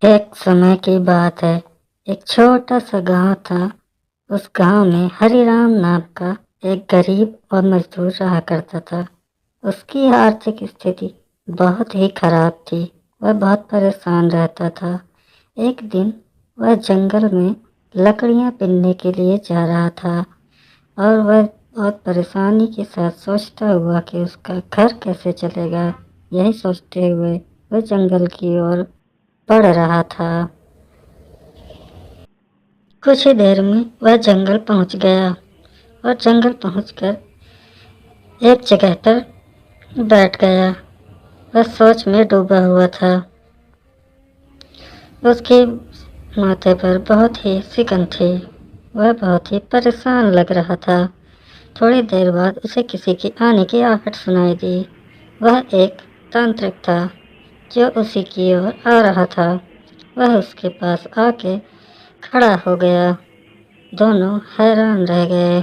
एक समय की बात है। एक छोटा सा गांव था। उस गांव में हरिराम नाम का एक गरीब और मजदूर रहा करता था। उसकी आर्थिक स्थिति बहुत ही खराब थी। वह बहुत परेशान रहता था। एक दिन वह जंगल में लकड़ियां बीनने के लिए जा रहा था और वह बहुत परेशानी के साथ सोचता हुआ कि उसका घर कैसे चलेगा। यही सोचते हुए वह जंगल की ओर बढ़ रहा था। कुछ ही देर में वह जंगल पहुंच गया और जंगल पहुंचकर एक जगह पर बैठ गया। वह सोच में डूबा हुआ था। उसके माथे पर बहुत ही सिकन थी। वह बहुत ही परेशान लग रहा था। थोड़ी देर बाद उसे किसी की आने की आहट सुनाई दी। वह एक तांत्रिक था जो उसी की ओर आ रहा था। वह उसके पास आके खड़ा हो गया। दोनों हैरान रह गए।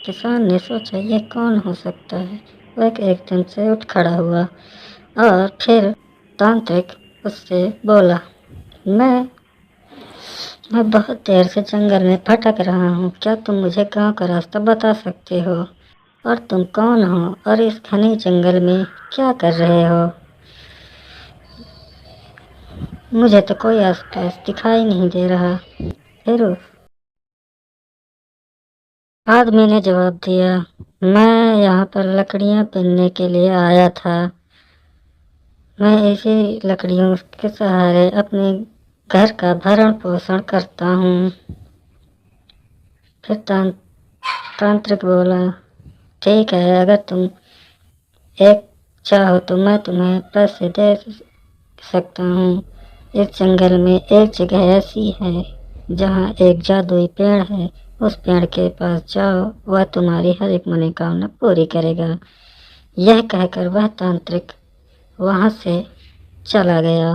किसान ने सोचा ये कौन हो सकता है। वह एकदम से उठ खड़ा हुआ और फिर तांत्रिक उससे बोला, मैं बहुत देर से जंगल में भटक रहा हूँ। क्या तुम मुझे गांव का रास्ता बता सकते हो? और तुम कौन हो और इस घने जंगल में क्या कर रहे हो? मुझे तो कोई आसपास दिखाई नहीं दे रहा। फिर उस आदमी ने जवाब दिया, मैं यहाँ पर लकड़ियाँ बीनने के लिए आया था। मैं इसी लकड़ियों के सहारे अपने घर का भरण पोषण करता हूँ। फिर तांत्रिक बोला, ठीक है, अगर तुम एक चाहो तो मैं तुम्हें पैसे दे सकता हूँ। इस जंगल में एक जगह ऐसी है जहाँ एक जादुई पेड़ है। उस पेड़ के पास जाओ, वह तुम्हारी हर एक मनोकामना पूरी करेगा। यह कहकर वह तांत्रिक वहाँ से चला गया।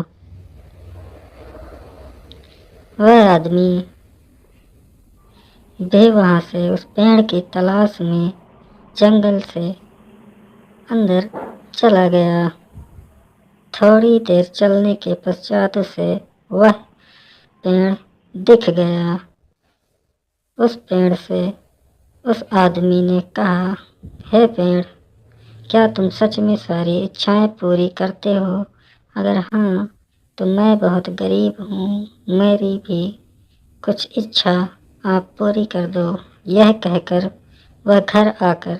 वह आदमी भी वहाँ से उस पेड़ की तलाश में जंगल से अंदर चला गया। थोड़ी देर चलने के पश्चात उसे वह पेड़ दिख गया। उस पेड़ से उस आदमी ने कहा, हे पेड़, क्या तुम सच में सारी इच्छाएं पूरी करते हो? अगर हाँ, तो मैं बहुत गरीब हूँ, मेरी भी कुछ इच्छा आप पूरी कर दो। यह कहकर वह घर आकर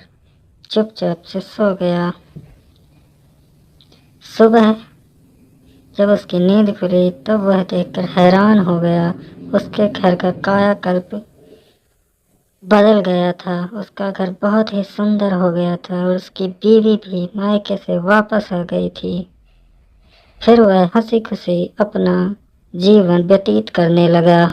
चुपचाप से सो गया। सुबह जब उसकी नींद खुली तब वह देखकर हैरान हो गया। उसके घर का कायाकल्प बदल गया था। उसका घर बहुत ही सुंदर हो गया था और उसकी बीवी भी मायके से वापस आ गई थी। फिर वह हंसी खुशी अपना जीवन व्यतीत करने लगा।